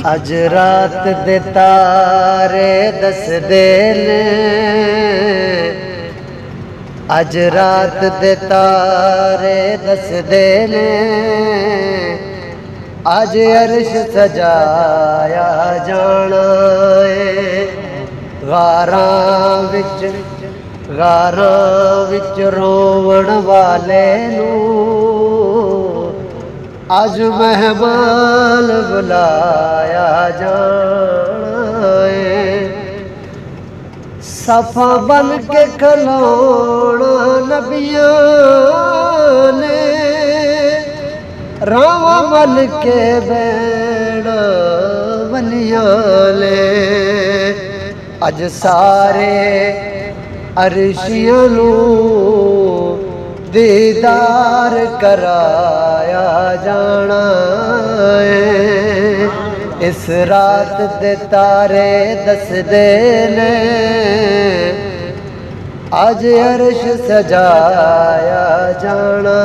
अज रात दे तारे दसदे ने, अज रात दे तारे दसदे ने, अज अर्श सजाया जाना है। गारां विच रोवण वाले नूं अज मेहमान बुलाया जाना है। सफा बन के खलोना नबियां ने, रावां मल के बैणा वलियां ने। अज सारे अरशियां नूं दीदार कराया जाना है। इस रात दे तारे दसदे ने, अज अर्श सजाया जाना